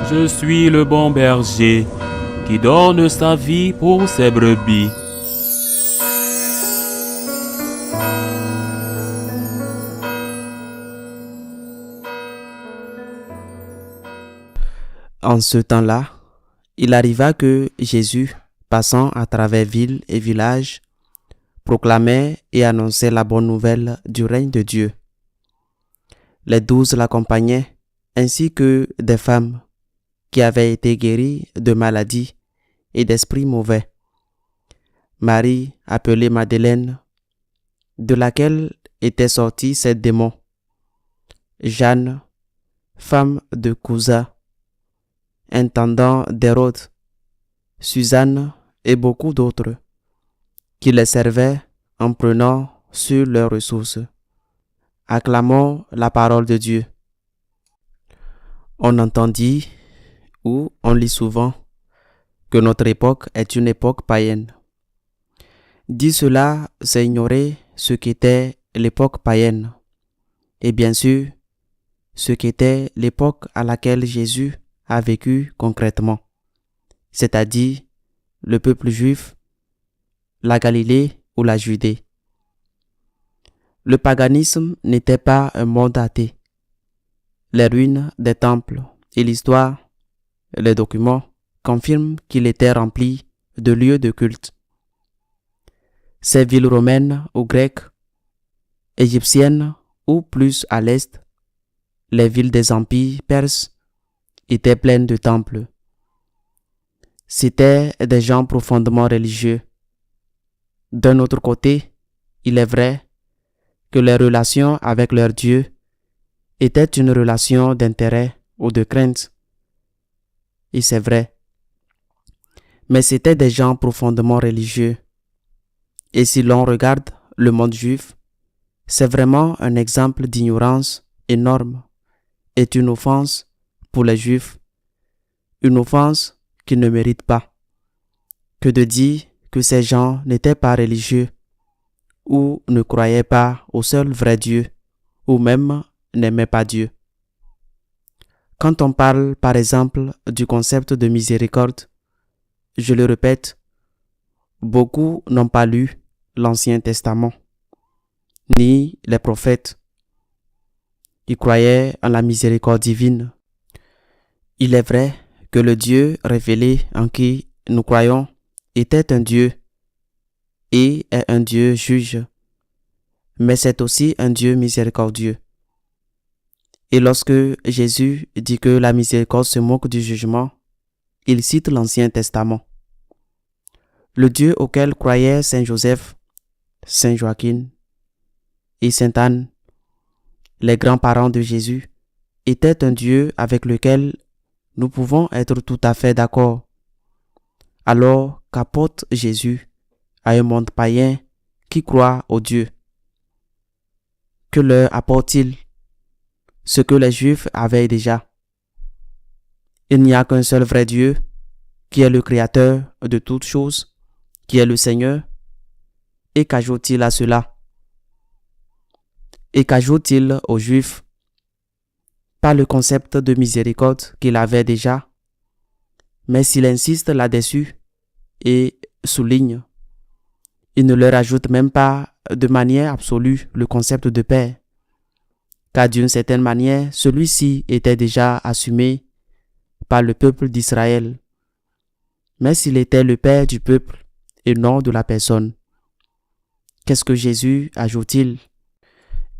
Je suis le bon berger qui donne sa vie pour ses brebis. En ce temps-là, il arriva que Jésus, passant à travers villes et villages, proclamait et annonçait la bonne nouvelle du règne de Dieu. Les 12 l'accompagnaient, ainsi que des femmes qui avaient été guéries de maladies et d'esprits mauvais. Marie, appelée Madeleine, de laquelle étaient sortis 7 démons. Jeanne, femme de Cousa, intendant d'Hérode, Suzanne et beaucoup d'autres, qui les servaient en prenant sur leurs ressources. Acclamons la parole de Dieu. On entendit, ou on lit souvent, que notre époque est une époque païenne. Dit cela, c'est ignorer ce qu'était l'époque païenne, et bien sûr, ce qu'était l'époque à laquelle Jésus a vécu concrètement, c'est-à-dire le peuple juif, la Galilée ou la Judée. Le paganisme n'était pas un monde athée. Les ruines des temples et l'histoire, les documents confirment qu'il était rempli de lieux de culte. Ces villes romaines ou grecques, égyptiennes ou plus à l'est, les villes des empires perses étaient pleines de temples. C'étaient des gens profondément religieux. D'un autre côté, il est vrai que les relations avec leur Dieu étaient une relation d'intérêt ou de crainte. Et c'est vrai. Mais c'étaient des gens profondément religieux. Et si l'on regarde le monde juif, c'est vraiment un exemple d'ignorance énorme et une offense pour les Juifs, une offense qu'ils ne méritent pas. Que de dire que ces gens n'étaient pas religieux ou ne croyaient pas au seul vrai Dieu ou même n'aimaient pas Dieu. Quand on parle par exemple du concept de miséricorde, je le répète, beaucoup n'ont pas lu l'Ancien Testament, ni les prophètes. Ils croyaient en la miséricorde divine. Il est vrai que le Dieu révélé en qui nous croyons était un Dieu et est un Dieu juge, mais c'est aussi un Dieu miséricordieux. Et lorsque Jésus dit que la miséricorde se moque du jugement, il cite l'Ancien Testament. Le Dieu auquel croyaient Saint Joseph, Saint Joachim et Sainte Anne, les grands-parents de Jésus, était un Dieu avec lequel nous pouvons être tout à fait d'accord. Alors qu'apporte Jésus à un monde païen qui croit au Dieu? Que leur apporte-t-il? Ce que les Juifs avaient déjà. Il n'y a qu'un seul vrai Dieu, qui est le Créateur de toutes choses, qui est le Seigneur. Et qu'ajoute-t-il à cela? Et qu'ajoute-t-il aux Juifs? Pas le concept de miséricorde qu'il avait déjà, mais s'il insiste là-dessus et souligne, il ne leur ajoute même pas de manière absolue le concept de Père, car d'une certaine manière, celui-ci était déjà assumé par le peuple d'Israël, mais s'il était le Père du peuple et non de la personne. Qu'est-ce que Jésus ajoute-t-il?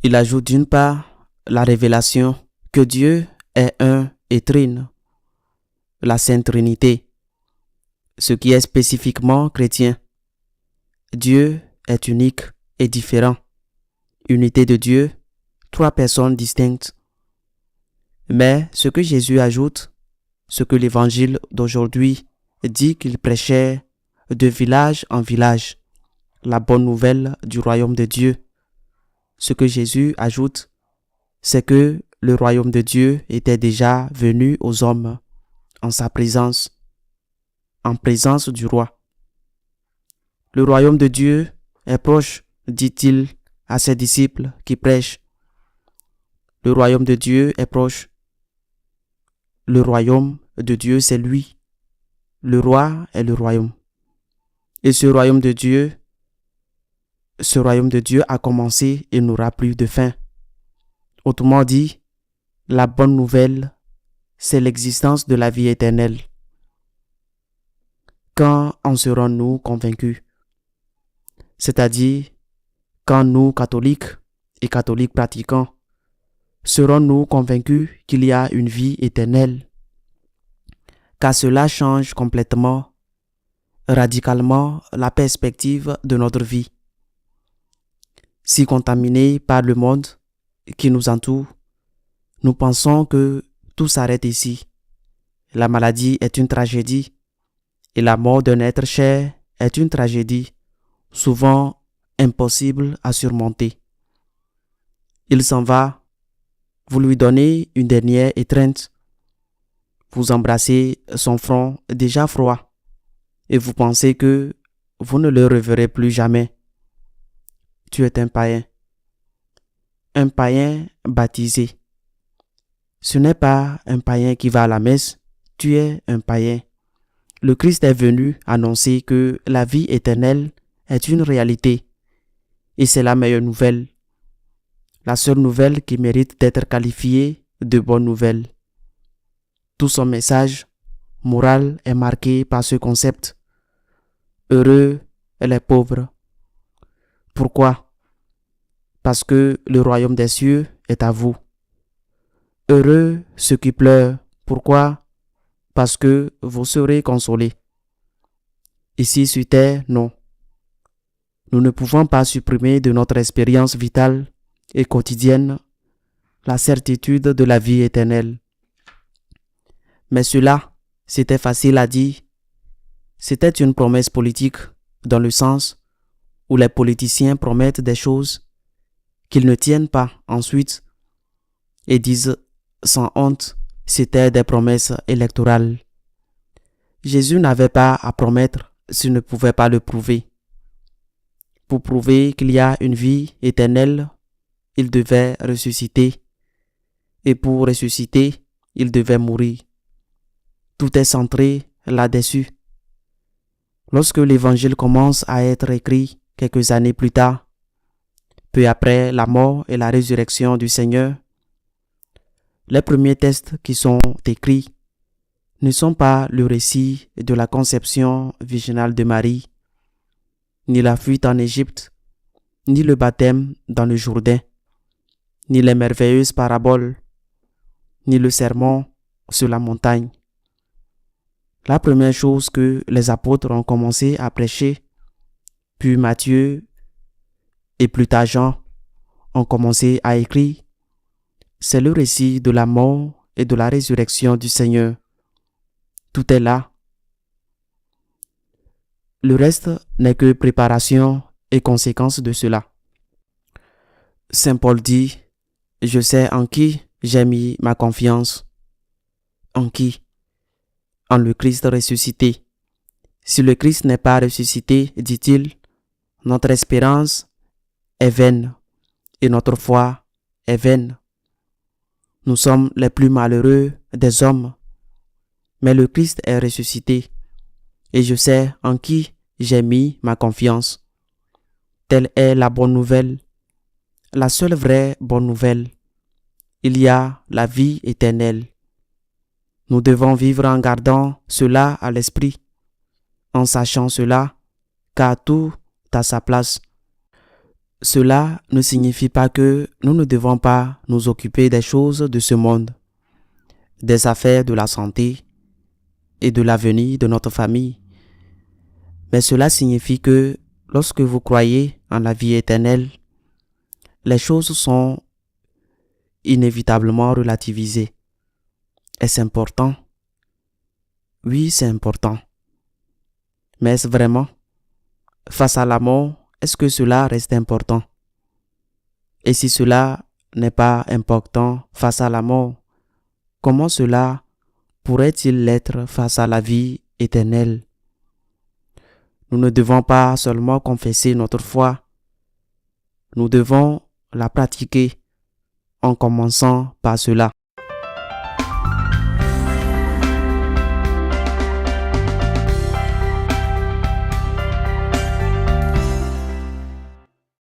Il ajoute d'une part la révélation que Dieu est un et trine, la Sainte Trinité, ce qui est spécifiquement chrétien. Dieu est unique et différent. Unité de Dieu, 3 personnes distinctes. Mais ce que Jésus ajoute, ce que l'évangile d'aujourd'hui dit qu'il prêchait de village en village, la bonne nouvelle du royaume de Dieu. Ce que Jésus ajoute, c'est que le royaume de Dieu était déjà venu aux hommes en sa présence, en présence du roi. Le royaume de Dieu est proche, dit-il à ses disciples qui prêchent. Le royaume de Dieu est proche. Le royaume de Dieu, c'est lui. Le roi est le royaume. Et ce royaume de Dieu a commencé et n'aura plus de fin. Autrement dit, la bonne nouvelle, c'est l'existence de la vie éternelle. Quand en serons-nous convaincus? C'est-à-dire, quand nous, catholiques et catholiques pratiquants, serons-nous convaincus qu'il y a une vie éternelle? Car cela change complètement, radicalement la perspective de notre vie. Si contaminés par le monde qui nous entoure, nous pensons que tout s'arrête ici. La maladie est une tragédie et la mort d'un être cher est une tragédie, souvent impossible à surmonter. Il s'en va, vous lui donnez une dernière étreinte, vous embrassez son front déjà froid et vous pensez que vous ne le reverrez plus jamais. Tu es un païen baptisé. Ce n'est pas un païen qui va à la messe, tu es un païen. Le Christ est venu annoncer que la vie éternelle est une réalité et c'est la meilleure nouvelle, la seule nouvelle qui mérite d'être qualifiée de bonne nouvelle. Tout son message moral est marqué par ce concept. Heureux les pauvres. Pourquoi? Parce que le royaume des cieux est à vous. Heureux ceux qui pleurent. Pourquoi? Parce que vous serez consolés. Ici sur terre, non. Nous ne pouvons pas supprimer de notre expérience vitale et quotidienne la certitude de la vie éternelle. Mais cela, c'était facile à dire. C'était une promesse politique dans le sens où les politiciens promettent des choses qu'ils ne tiennent pas ensuite et disent sans honte, c'était des promesses électorales. Jésus n'avait pas à promettre s'il ne pouvait pas le prouver. Pour prouver qu'il y a une vie éternelle, il devait ressusciter. Et pour ressusciter, il devait mourir. Tout est centré là-dessus. Lorsque l'évangile commence à être écrit quelques années plus tard, peu après la mort et la résurrection du Seigneur, les premiers textes qui sont écrits ne sont pas le récit de la conception virginale de Marie, ni la fuite en Égypte, ni le baptême dans le Jourdain, ni les merveilleuses paraboles, ni le sermon sur la montagne. La première chose que les apôtres ont commencé à prêcher, puis Matthieu et plus tard Jean ont commencé à écrire, c'est le récit de la mort et de la résurrection du Seigneur. Tout est là. Le reste n'est que préparation et conséquence de cela. Saint Paul dit, « Je sais en qui j'ai mis ma confiance. » En qui? En le Christ ressuscité. Si le Christ n'est pas ressuscité, dit-il, notre espérance est vaine et notre foi est vaine. Nous sommes les plus malheureux des hommes, mais le Christ est ressuscité et je sais en qui j'ai mis ma confiance. Telle est la bonne nouvelle, la seule vraie bonne nouvelle. Il y a la vie éternelle. Nous devons vivre en gardant cela à l'esprit, en sachant cela, car tout a sa place. Cela ne signifie pas que nous ne devons pas nous occuper des choses de ce monde, des affaires de la santé et de l'avenir de notre famille. Mais cela signifie que lorsque vous croyez en la vie éternelle, les choses sont inévitablement relativisées. Est-ce important? Oui, c'est important. Mais est-ce vraiment? Face à la mort, est-ce que cela reste important? Et si cela n'est pas important face à la mort, comment cela pourrait-il l'être face à la vie éternelle? Nous ne devons pas seulement confesser notre foi, nous devons la pratiquer en commençant par cela.